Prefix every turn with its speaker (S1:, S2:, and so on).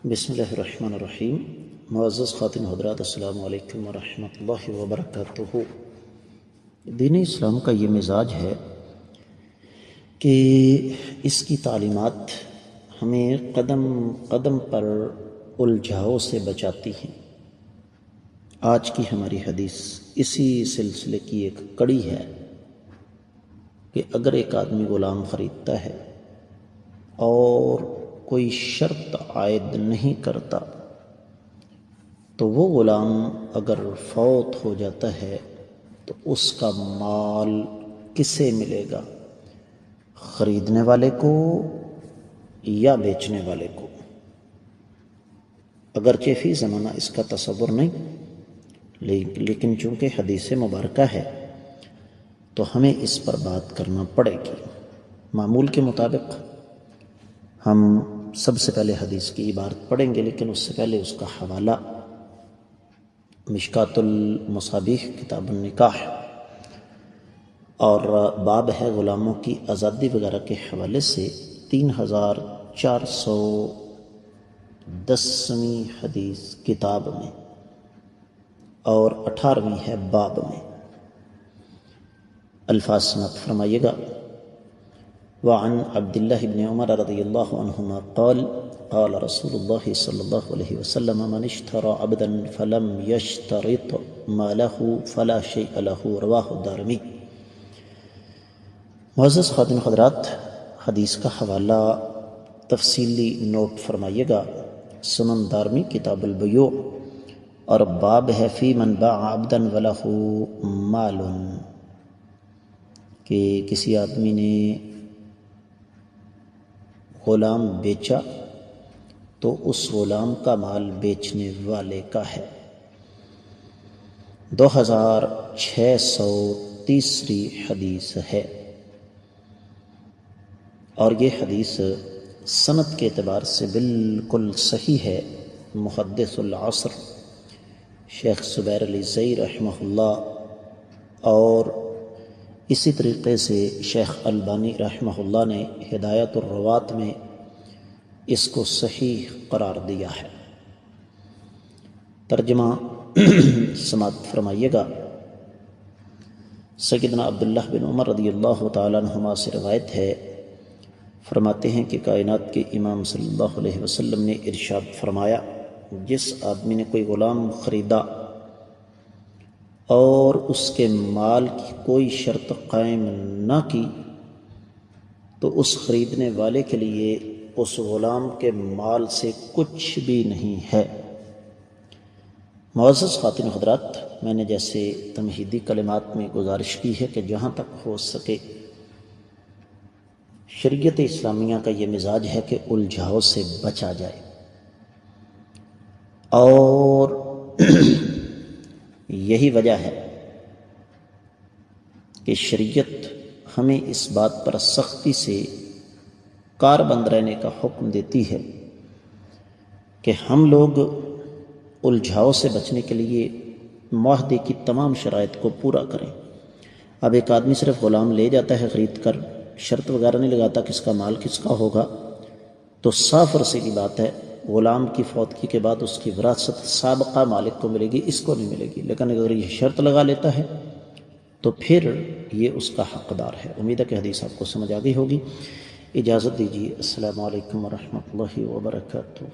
S1: بسم اللہ الرحمن الرحیم۔ معزز خواتین حضرات، السلام علیکم ورحمۃ اللہ وبرکاتہ۔ دین اسلام کا یہ مزاج ہے کہ اس کی تعلیمات ہمیں قدم قدم پر الجھاؤ سے بچاتی ہیں۔ آج کی ہماری حدیث اسی سلسلے کی ایک کڑی ہے کہ اگر ایک آدمی غلام خریدتا ہے اور کوئی شرط عائد نہیں کرتا تو وہ غلام اگر فوت ہو جاتا ہے تو اس کا مال کسے ملے گا؟ خریدنے والے کو یا بیچنے والے کو؟ اگرچہ فی زمانہ اس کا تصور نہیں، لیکن چونکہ حدیث مبارکہ ہے تو ہمیں اس پر بات کرنا پڑے گی۔ معمول کے مطابق ہم سب سے پہلے حدیث کی عبارت پڑھیں گے، لیکن اس سے پہلے اس کا حوالہ مشکات المصابیح کتاب النکاح اور باب ہے غلاموں کی آزادی وغیرہ کے حوالے سے 3410ویں حدیث کتاب میں اور 18ویں ہے باب میں۔ الفاظ سماعت فرمائیے گا۔ وعن عبد الله بن عمر رضی اللہ عنہما قال قال رسول اللہ صلی اللہ علیہ وسلم من اشترى عبدا فلم يشترط ما له فلا شيء له، رواہ الدارمی۔ معزز خواتین حضرات، حدیث کا حوالہ تفصیلی نوٹ فرمائیے گا۔ سنن دارمی کتاب البیوع اور باب ہے فی من باع عبدا وله مال، کہ کسی آدمی نے غلام بیچا تو اس غلام کا مال بیچنے والے کا ہے۔ 2630 حدیث ہے، اور یہ حدیث سند کے اعتبار سے بالکل صحیح ہے۔ محدث العصر شیخ زبیر علی زئی رحمہ اللہ اور اسی طریقے سے شیخ البانی رحمہ اللہ نے ہدایت الروات میں اس کو صحیح قرار دیا ہے۔ ترجمہ سماعت فرمائیے گا۔ سیدنا عبداللہ بن عمر رضی اللہ تعالیٰ عنہما سے روایت ہے، فرماتے ہیں کہ کائنات کے امام صلی اللہ علیہ وسلم نے ارشاد فرمایا، جس آدمی نے کوئی غلام خریدا اور اس کے مال کی کوئی شرط قائم نہ کی تو اس خریدنے والے کے لیے اس غلام کے مال سے کچھ بھی نہیں ہے۔ معزز خواتین حضرات، میں نے جیسے تمہیدی کلمات میں گزارش کی ہے کہ جہاں تک ہو سکے شریعت اسلامیہ کا یہ مزاج ہے کہ الجھاؤ سے بچا جائے، اور یہی وجہ ہے کہ شریعت ہمیں اس بات پر سختی سے کاربند رہنے کا حکم دیتی ہے کہ ہم لوگ الجھاؤ سے بچنے کے لیے معاہدے کی تمام شرائط کو پورا کریں۔ اب ایک آدمی صرف غلام لے جاتا ہے خرید کر، شرط وغیرہ نہیں لگاتا کس کا مال کس کا ہوگا، تو صاف اور سیدھی بات ہے غلام کی فوتگی کے بعد اس کی وراثت سابقہ مالک کو ملے گی، اس کو نہیں ملے گی۔ لیکن اگر یہ شرط لگا لیتا ہے تو پھر یہ اس کا حقدار ہے۔ امید ہے کہ حدیث آپ کو سمجھ آ گئی ہوگی۔ اجازت دیجیے، السلام علیکم ورحمۃ اللہ وبرکاتہ۔